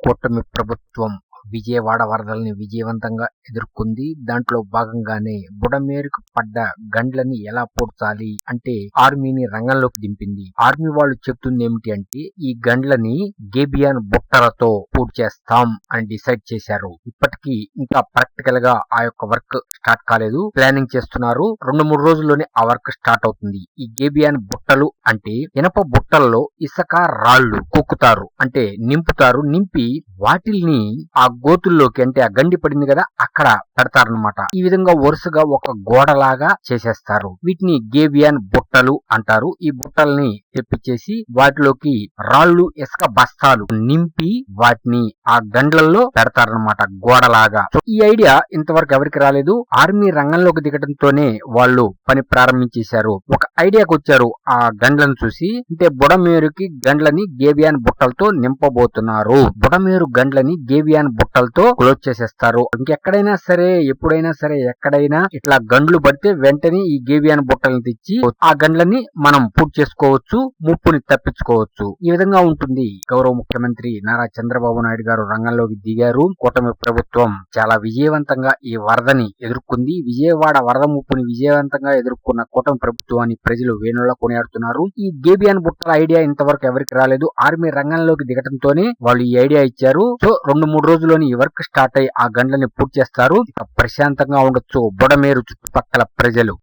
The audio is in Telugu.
కూటమి ప్రభుత్వం విజయవాడ వరదల్ని విజయవంతంగా ఎదుర్కొంది. దాంట్లో భాగంగానే బుడమేరుకు పడ్డ గండ్లని ఎలా పూడ్చాలి అంటే ఆర్మీని రంగంలోకి దింపింది. ఆర్మీ వాళ్ళు చెప్తుంది ఏమిటి అంటే ఈ గండ్లని గేబియాన్ బుట్టలతో పూడ్చేస్తాం అని డిసైడ్ చేశారు. ఇప్పటికీ ఇంకా ప్రాక్టికల్ గా ఆ యొక్క వర్క్ స్టార్ట్ కాలేదు, ప్లానింగ్ చేస్తున్నారు. 2-3 రోజుల్లోనే ఆ వర్క్ స్టార్ట్ అవుతుంది. ఈ గేబియాన్ బుట్టలు అంటే ఇనప బుట్టల్లో ఇసుక రాళ్లు కుక్కుతారు, అంటే నింపుతారు. నింపి వాటిల్ని ఆ గోతుల్లోకి, అంటే ఆ గండి పడింది కదా అక్కడ పెడతారనమాట. ఈ విధంగా వరుసగా ఒక గోడలాగా చేసేస్తారు. వీటిని గేబియాన్ బుట్టలు అంటారు. ఈ బుట్టల్ని తెప్పించేసి వాటిలోకి రాళ్లు ఇసుక బస్తాలు నింపి వాటిని ఆ గండ్లల్లో పెడతారనమాట, గోడలాగా. ఈ ఐడియా ఇంతవరకు ఎవరికి రాలేదు. ఆర్మీ రంగంలోకి దిగడంతోనే వాళ్ళు పని ప్రారంభించేశారు. ఒక ఐడియాకి వచ్చారు ఆ గండ్లను చూసి. అంటే బుడమేరుకి గండ్లని గేబియాన్ బుట్టలతో నింపబోతున్నారు. బుడమేరు గండ్లని గేబియాన్ బుట్టలతో క్లోజ్ చేసేస్తారు. ఇంకెక్కడైనా సరే, ఎప్పుడైనా సరే, ఎక్కడైనా ఇట్లా గండ్లు పడితే వెంటనే ఈ గేబియాన్ బుట్టలను తెచ్చి ఆ గండ్లని మనం పూర్తి చేసుకోవచ్చు, ముప్పుని తప్పించుకోవచ్చు. ఈ విధంగా ఉంటుంది. గౌరవ ముఖ్యమంత్రి నారా చంద్రబాబు నాయుడు గారు రంగంలోకి దిగారు. కూటమి ప్రభుత్వం చాలా విజయవంతంగా ఈ వరదని ఎదుర్కొంది. విజయవాడ వరద ముప్పుని విజయవంతంగా ఎదుర్కొన్న కూటమి ప్రభుత్వాన్ని ప్రజలు వేణులా కొనియాడుతున్నారు. ఈ గేబియాన్ బుట్టల ఐడియా ఇంతవరకు ఎవరికి రాలేదు. ఆర్మీ రంగంలోకి దిగటంతోనే వాళ్ళు ఈ ఐడియా ఇచ్చారు. సో 2-3 రోజుల్లోని ఈ వర్క్ స్టార్ట్ అయ్యి ఆ గండ్లని పూర్తి చేస్తారు. ప్రశాంతంగా ఉండొచ్చు బుడమేరు చుట్టుపక్కల ప్రజలు.